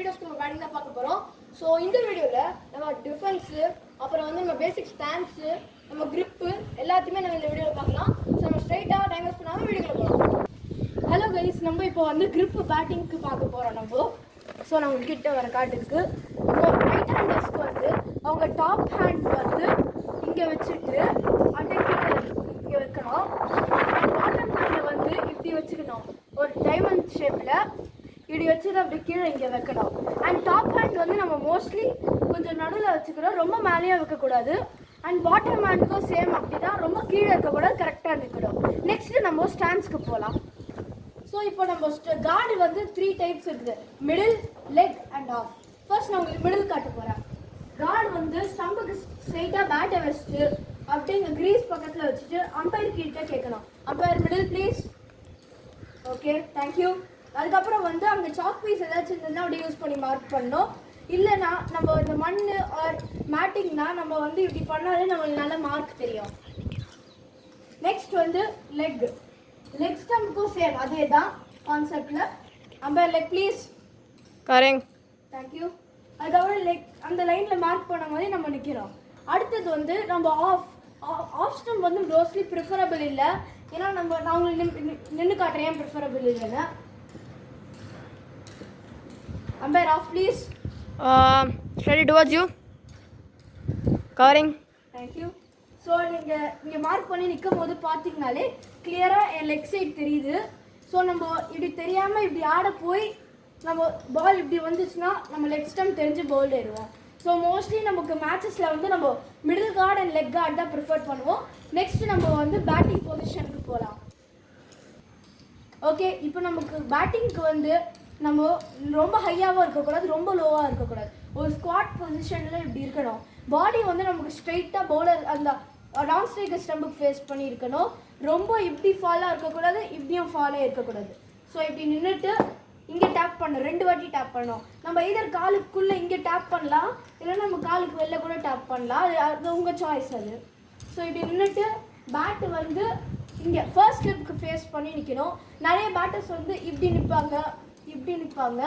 வீடியோஸ்க்கு பேட்டிங் தான் பார்க்க போகிறோம். ஸோ இந்த வீடியோவில் நம்ம டிஃபென்ஸு, அப்புறம் வந்து நம்ம பேசிக் ஸ்டான்ஸு, நம்ம கிரிப்பு எல்லாத்தையுமே நம்ம இந்த வீடியோவில் பார்க்கலாம். ஸோ நம்ம ஸ்ட்ரைட்டாக டைம் வேஸ்ட் பண்ணாமல் வீடியோவில் போகலாம். ஹலோ கைஸ், நம்ம இப்போ வந்து கிரிப்பு பேட்டிங்க்கு பார்க்க போகிறோம் நம்ம. ஸோ நம்ம கிட்ட வர காட்டுக்கு ரைட் ஹேண்டர்ஸ்க்கு வந்து அவங்க டாப் ஹேண்ட் வந்து இங்கே வச்சுட்டு அப்படியே கீழே இங்கே வைக்கணும். பாட்டம் ஹேண்டை வந்து இப்படி வச்சுக்கணும், ஒரு டைமண்ட் ஷேப்பில் இப்படி வச்சுட்டு அப்படி கீழே இங்கே வைக்கணும். அண்ட் டாப் ஹேண்ட் வந்து நம்ம மோஸ்ட்லி கொஞ்சம் நடுவில் வச்சுக்கிறோம், ரொம்ப மேலேயும் வைக்கக்கூடாது. அண்ட் பாட்டம் ஹேண்டுக்கும் சேம் அப்படி தான், ரொம்ப கீழே இருக்கக்கூடாது, கரெக்டாக இருக்கணும். நெக்ஸ்ட்டு நம்ம ஸ்டாண்ட்ஸ்க்கு போகலாம். ஸோ இப்போ நம்ம கார்டு வந்து 3 டைப்ஸ் இருக்குது, middle, leg and half. First நான் உங்களுக்கு மிடில் காட்ட போகிறேன். கார்டு வந்து ஸ்டம்புக்கு ஸ்ட்ரைட்டாக பேட்டை வச்சுட்டு அப்படியே இங்கே க்ரீஸ் பக்கத்தில் வச்சுட்டு அம்பையர் கிட்ட கேட்கணும், umpire middle please. Okay, thank you. அதுக்கப்புறம் வந்து அங்கே சாக் பீஸ் ஏதாச்சும் இருந்ததுன்னா அப்படியே யூஸ் பண்ணி மார்க் பண்ணணும். இல்லைனா நம்ம இந்த மண் ஆர் மேட்டிங்னா நம்ம வந்து இப்படி பண்ணாலே நம்மளுக்கு நல்ல மார்க் தெரியும். நெக்ஸ்ட் வந்து லெக். லெக் ஸ்டம்புக்கும் சேம் அதே தான் கான்செப்டில். Umpire leg please. Correct, thank you. அதுக்கப்புறம் லெக் அந்த லைனில் மார்க் பண்ண மாதிரி நம்ம நிற்கிறோம். அடுத்தது வந்து நம்ம ஆஃப் ஸ்டம்ப் வந்து மோஸ்ட்லி ப்ரிஃபரபிள் இல்லை, ஏன்னா நான் உங்களுக்கு நின்று காட்டுறேன் ஏன் ப்ரிஃபரபிள் இல்லைன்னு. Umpire off please. Ready towards you. Covering. Thank you. So நீங்கள் மார்க் பண்ணி நிற்கும் போது பார்த்தீங்கனாலே கிளியராக என் லெக் சைட் தெரியுது. ஸோ நம்ம இப்படி தெரியாமல் இப்படி ஆட போய் நம்ம பால் இப்படி வந்துச்சுன்னா நம்ம லெக் ஸ்டம் தெரிஞ்சு பவுல் ஏறுவோம். ஸோ மோஸ்ட்லி நமக்கு மேட்சஸில் வந்து நம்ம middle card and leg card தான் ப்ரிஃபர் பண்ணுவோம். நெக்ஸ்ட் நம்ம வந்து பேட்டிங் பொசிஷனுக்கு போகலாம். ஓகே, இப்போ நமக்கு பேட்டிங்க்கு வந்து நம்ம ரொம்ப ஹையாகவும் இருக்கக்கூடாது, ரொம்ப லோவாக இருக்கக்கூடாது, ஒரு ஸ்குவாட் பொசிஷனில் இப்படி இருக்கணும். பாடி வந்து நமக்கு ஸ்ட்ரைட்டாக பவுலர் அந்த டான் ஸ்ட்ரைக்கர் ஸ்டம்புக்கு ஃபேஸ் பண்ணி இருக்கணும். ரொம்ப இப்படி ஃபாலாக இருக்கக்கூடாது, இப்படியும் ஃபாலாக இருக்கக்கூடாது. ஸோ இப்படி நின்றுட்டு இங்கே டேப் பண்ணணும், 2 வாட்டி டேப் பண்ணணும். நம்ம இதர் காலுக்குள்ளே இங்கே டேப் பண்ணலாம், இல்லைன்னா நம்ம காலுக்கு வெளில கூட டேப் பண்ணலாம், அது உங்கள் சாய்ஸ் அது. ஸோ இப்படி நின்றுட்டு பேட்டு வந்து இங்கே ஃபர்ஸ்ட் ஸ்லிப்புக்கு ஃபேஸ் பண்ணி நிற்கணும். நிறைய பேட்டர்ஸ் வந்து இப்படி நிற்பாங்க,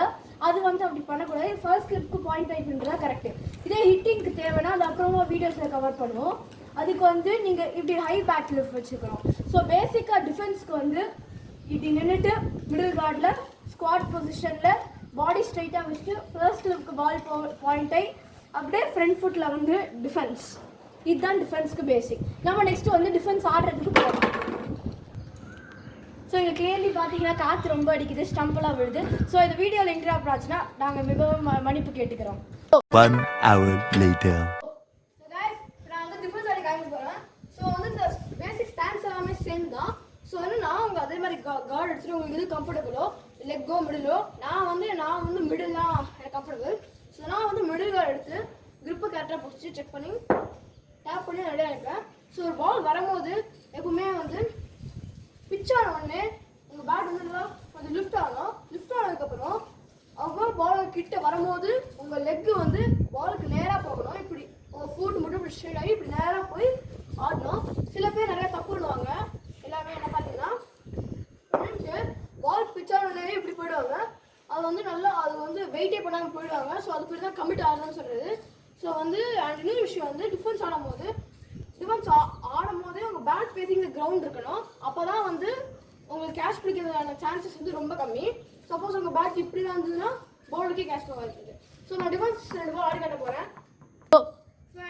அது வந்து அப்படி பண்ணக்கூடாது. ஃபர்ஸ்ட் ஸ்லிப்புக்கு பாயிண்ட் ரைட் பண்ணுறதா கரெக்டு. இதே ஹிட்டிங்க்கு தேவைன்னா அது அப்புறமா வீடியோஸில் கவர் பண்ணுவோம். அதுக்கு வந்து நீங்கள் இப்படி ஹை பேட் லிஃப்ட் வச்சுக்கணும். ஸோ பேசிக்காக டிஃபென்ஸ்க்கு வந்து இப்படி நின்றுட்டு மிடில் கார்டில் ஸ்குவாட் பொசிஷனில் பாடி ஸ்ட்ரைட்டாக வச்சுட்டு ஃபர்ஸ்ட் லிஃப்ட்க்கு பால் பாயிண்ட்டை அப்படியே ஃப்ரண்ட் ஃபுட்டில் வந்து டிஃபென்ஸ். இதுதான் டிஃபென்ஸ்க்கு பேசிக். நம்ம நெக்ஸ்ட்டு வந்து டிஃபென்ஸ் ஆடுறதுக்கு போகலாம். ஸோ இங்கே கிளியர்லி பார்த்தீங்கன்னா காற்று ரொம்ப அடிக்குது, ஸ்டம்பெல்லாம் விழுது. ஸோ இந்த வீடியோவில் இன்டராப்ட் ஆச்சுன்னா நாங்கள் மிகவும் மன்னிப்பு கேட்டுக்கிறோம். 1 hour later. நான் வந்து டிஃபென்ஸ் ஆடி காமிக்க போகிறேன். ஸோ வந்து இந்த பேசிக் ஸ்டாண்ட்ஸ் எல்லாமே சேம் தான். ஸோ வந்து நான் அவங்க அதே மாதிரி கார்டு எடுத்துட்டு உங்களுக்கு எது கம்ஃபர்டபுளோ, லெக்கோ மிடிலோ, நான் வந்து மிடில் தான் எனக்கு கம்ஃபர்டபுள். ஸோ நான் வந்து மிடில் கார்டு எடுத்து கிரிப்பை கரெக்டாக பிடிச்சி செக் பண்ணி டேப் பண்ணி ரெடியாக இருப்பேன். ஸோ ஒரு பால் வரும்போது எப்பவுமே வந்து பிச் ஆன உடனே உங்கள் பேட் வந்து கொஞ்சம் லிஃப்ட் ஆகணும். லிஃப்ட் ஆனதுக்கப்புறம் அவங்க பால் கிட்ட வரும்போது உங்கள் லெக்கு வந்து பாலுக்கு நேராக போகணும். இப்படி உங்கள் ஃபுட் மட்டும் இப்படி ஸ்ட்ரெயிட் ஆகி இப்படி நேராக போய் ஆடணும். சில பேர் நிறையா தப்பு விடுவாங்க. எல்லாமே என்ன பார்த்தீங்கன்னா பால் பிச் ஆன உடனே இப்படி போயிடுவாங்க. அது வந்து நல்லா அது வந்து வெயிட்டே பண்ணாமல் போயிடுவாங்க. ஸோ அது பேர் தான் கமிட் ஆகணும்னு சொல்கிறது. ஸோ வந்து இன்னொரு விஷயம் வந்து டிஃபென்ஸ் ஆடும்போதே உங்கள் பேட் ஃபேஸிங் கிரவுண்ட் இருக்கணும். அப்போ தான் வந்து உங்களுக்கு கேட்ச் பிடிக்கிறதுக்கான சான்சஸ் வந்து ரொம்ப கம்மி. சப்போஸ் உங்கள் பேட் இப்படி தான் இருந்ததுன்னா பவுலுக்கே கேட்ச் பண்ண இருக்குது. ஸோ நான் டிஃபென்ஸ் 2 பால் ஆடி காட்ட போகிறேன். ஸோ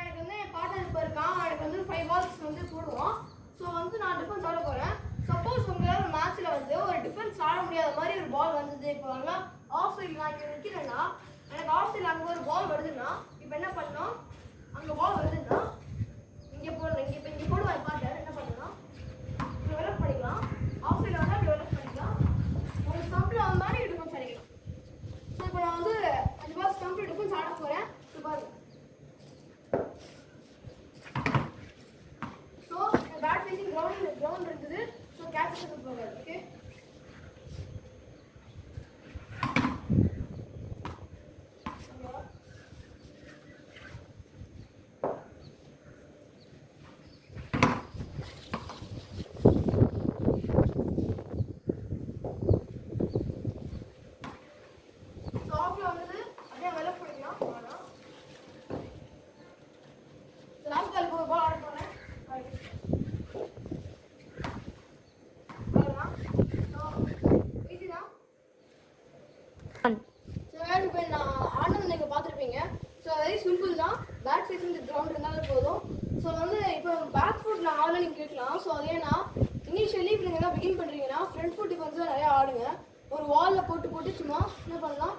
எனக்கு வந்து என் பார்ட்னர் இப்போ இருக்கான், எனக்கு வந்து 5 பால்ஸ் வந்து போடுவோம். ஸோ வந்து நான் டிஃபென்ஸ் ஆட போகிறேன். சப்போஸ் உங்களால் மேட்ச்சில் வந்து ஒரு டிஃபென்ஸ் ஆட முடியாத மாதிரி ஒரு பால் வந்தது, இப்போ வந்து ஆஃப் சைடில் நான் இங்கே நிற்கிறேன்னா எனக்கு ஆஃப் சைடில் அங்கே ஒரு பால் வருதுன்னா இப்போ என்ன பண்ணணும், அங்கே பால் வருதுன்னா இங்கே போடணும். இங்கே போடுவார் பார்ட்னர் என்ன பண்ணணும், இப்படி டெவலப் பண்ணிக்கலாம். ஆஃப் சைடில் வந்தால் இப்படி டெவலப் பண்ணிக்கலாம். ஒரு ஸ்டம்பில் அந்த மாதிரி டிஃபென்ஸ் அடிக்கலாம். ஸோ இப்போ நான் வந்து அந்த பால் ஸ்டம்பில் டிஃபென்ஸ் ஆட போகிறேன். ஸோ பாருங்க, ஸோ பேட் ஃபேஸிங் கிரவுண்ட் இருக்குது. ஸோ கேட்ச் போகாது. ஓகே, ஸோ இப்போ நான் ஆனது நீங்கள் பார்த்துருப்பீங்க. ஸோ வெரி சிம்பிள் தான். பேக் ஃபேஸிங் கிரவுண்ட் இருந்தாலும் போதும். ஸோ வந்து இப்போ பேக் ஃபுட் நான் ஆடல நீங்கள் கேட்கலாம். ஸோ அது ஏன்னா இனிஷியலி இப்போ நீங்கள் தான் பிகின் பண்ணுறீங்கன்னா ஃப்ரண்ட் ஃபுட் டிஃபென்ஸ் தான் நிறையா ஆடுங்க. ஒரு வாலில் போட்டு சும்மா என்ன பண்ணலாம்,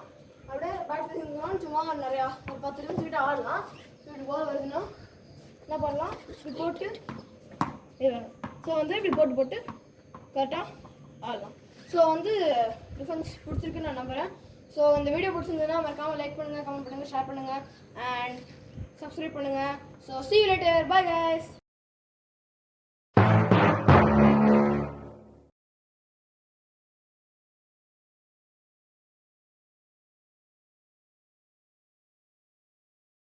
அப்படியே பேக் ஃபேஸிங் கிரவுண்ட் சும்மா நிறையா ஒரு 10 நிமிஷம் கிட்ட ஆடலாம். ஸோ இப்படி பால் வருதுன்னா என்ன பண்ணலாம், இப்படி போட்டு ஸோ வந்து இப்படி போட்டு கரெக்டாக ஆடலாம். ஸோ வந்து டிஃபென்ஸ் பிடிச்சிருக்குன்னு நான் நம்புகிறேன். ஸோ இந்த வீடியோ பிடிச்சிருந்ததுன்னா மறக்காமல் லைக் பண்ணுங்கள், கமெண்ட் பண்ணுங்கள், ஷேர் பண்ணுங்கள் அண்ட் சப்ஸ்கிரைப் பண்ணுங்கள். So see you later. Bye guys.